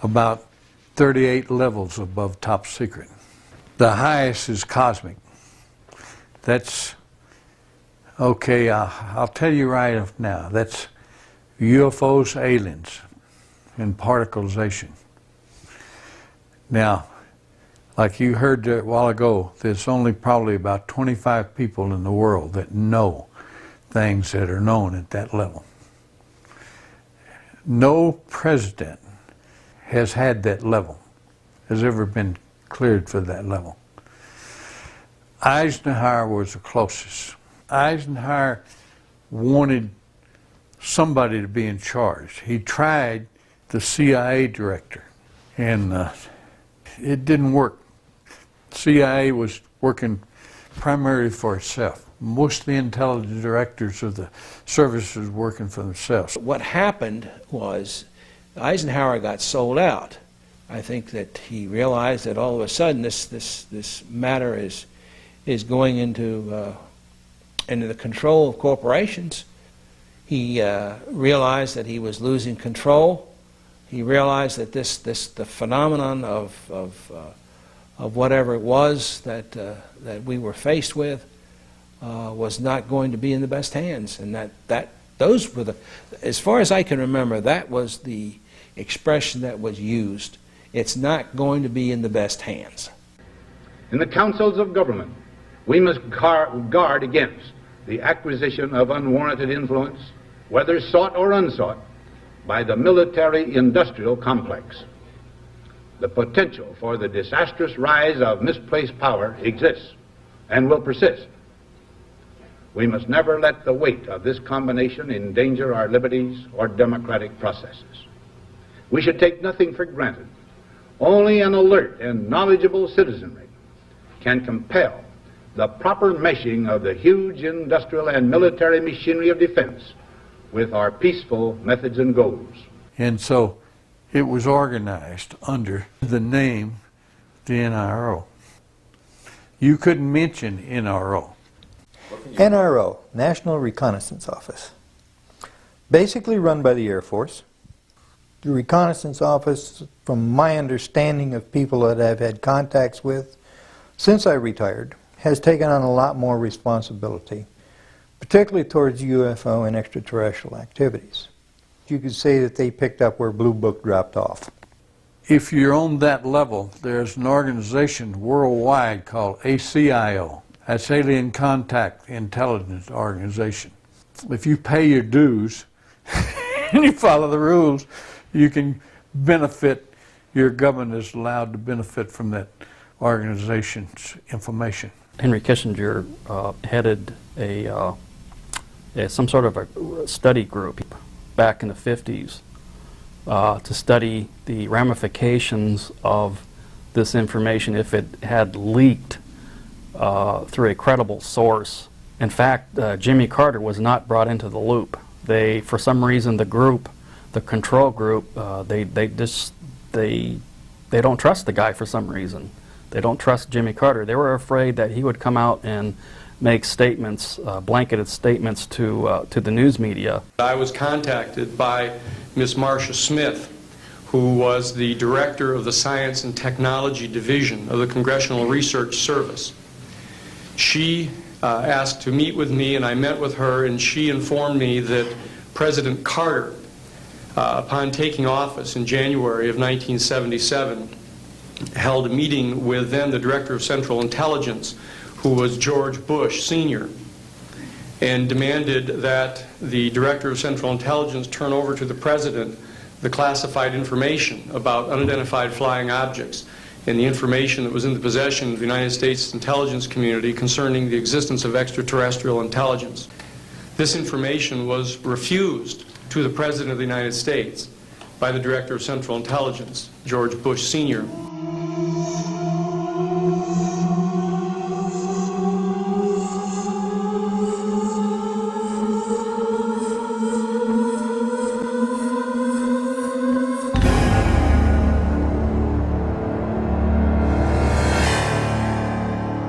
about 38 levels above top secret. The highest is cosmic. That's, okay, I'll tell you right now, that's UFOs, aliens, and particleization. Now, like you heard a while ago, there's only probably about 25 people in the world that know things that are known at that level. No president has had that level, has ever been cleared for that level. Eisenhower was the closest. Eisenhower wanted somebody to be in charge. He tried the CIA director, and it didn't work. CIA was working primarily for itself. Most of the intelligence directors of the services were working for themselves. What happened was Eisenhower got sold out. I think that he realized that all of a sudden this matter is going into the control of corporations. He realized that he was losing control. He realized that the phenomenon of whatever it was that we were faced with was not going to be in the best hands, and those were as far as I can remember, that was the expression that was used. It's not going to be in the best hands. In the councils of government, we must guard against the acquisition of unwarranted influence, whether sought or unsought, by the military-industrial complex. The potential for the disastrous rise of misplaced power exists and will persist. We must never let the weight of this combination endanger our liberties or democratic processes. We should take nothing for granted. Only an alert and knowledgeable citizenry can compel the proper meshing of the huge industrial and military machinery of defense with our peaceful methods and goals. And so it was organized under the name the NRO. You couldn't mention NRO. NRO, National Reconnaissance Office, basically run by the Air Force. The Reconnaissance Office, from my understanding of people that I've had contacts with since I retired, has taken on a lot more responsibility, particularly towards UFO and extraterrestrial activities. You could say that they picked up where Blue Book dropped off. If you're on that level, there's an organization worldwide called ACIO. That's Alien Contact Intelligence Organization. If you pay your dues and you follow the rules, you can benefit, your government is allowed to benefit from that organization's information. Henry Kissinger headed some sort of a study group back in the 50s to study the ramifications of this information if it had leaked through a credible source. In fact, Jimmy Carter was not brought into the loop. For some reason, the control group, they don't trust the guy for some reason. They don't trust Jimmy Carter. They were afraid that he would come out and make statements, blanketed statements to the news media. I was contacted by Ms. Marcia Smith, who was the director of the Science and Technology Division of the Congressional Research Service. She asked to meet with me, and I met with her, and she informed me that President Carter, upon taking office in January of 1977, held a meeting with then the Director of Central Intelligence, who was George Bush Sr., and demanded that the Director of Central Intelligence turn over to the President the classified information about unidentified flying objects and the information that was in the possession of the United States intelligence community concerning the existence of extraterrestrial intelligence. This information was refused to the President of the United States by the Director of Central Intelligence, George Bush Sr.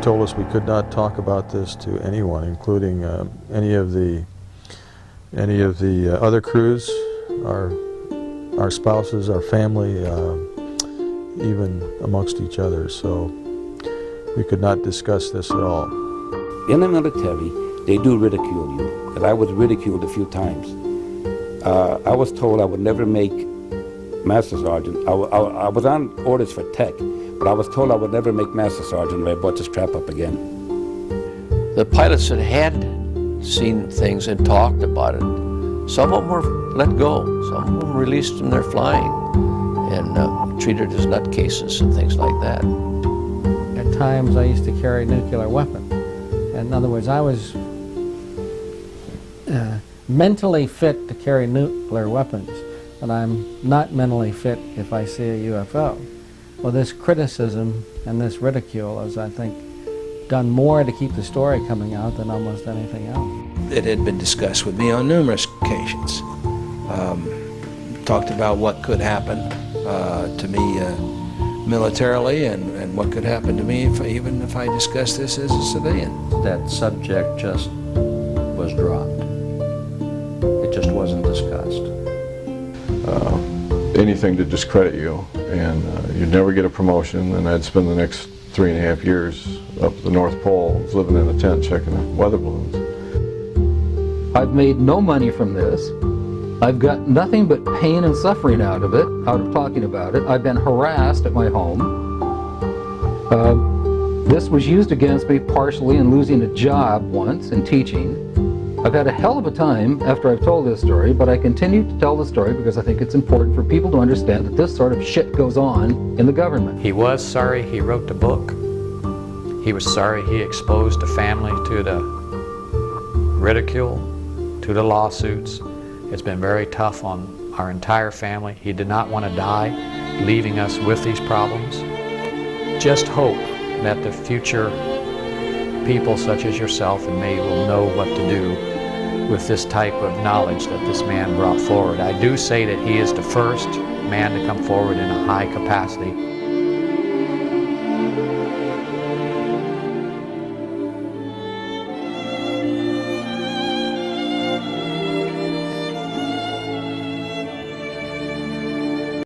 Told us we could not talk about this to anyone, including any of the other crews, our our spouses, our family, even amongst each other. So we could not discuss this at all. In the military, they do ridicule you, and I was ridiculed a few times. I was told I would never make Master Sergeant. I was on orders for tech, but I was told I would never make Master Sergeant if I brought this trap up again. The pilots that had seen things and talked about it, some of them were let go, some of them released from their flying and treated as nutcases and things like that. At times I used to carry a nuclear weapon. In other words, I was mentally fit to carry nuclear weapons, but I'm not mentally fit if I see a UFO. Well, this criticism and this ridicule has, I think, done more to keep the story coming out than almost anything else. It had been discussed with me on numerous occasions. Talked about what could happen to me militarily and what could happen to me even if I discussed this as a civilian. That subject just was dropped. It just wasn't discussed. Anything to discredit you, and you'd never get a promotion, and I'd spend the next 3.5 years up at the North Pole living in a tent checking the weather balloons. I've made no money from this. I've got nothing but pain and suffering out of it, out of talking about it. I've been harassed at my home. This was used against me partially in losing a job once in teaching. I've had a hell of a time after I've told this story, but I continue to tell the story because I think it's important for people to understand that this sort of shit goes on in the government. He was sorry he wrote the book. He was sorry he exposed the family to the ridicule, to the lawsuits. It's been very tough on our entire family. He did not want to die, leaving us with these problems. Just hope that the future people such as yourself and me will know what to do with this type of knowledge that this man brought forward. I do say that he is the first man to come forward in a high capacity.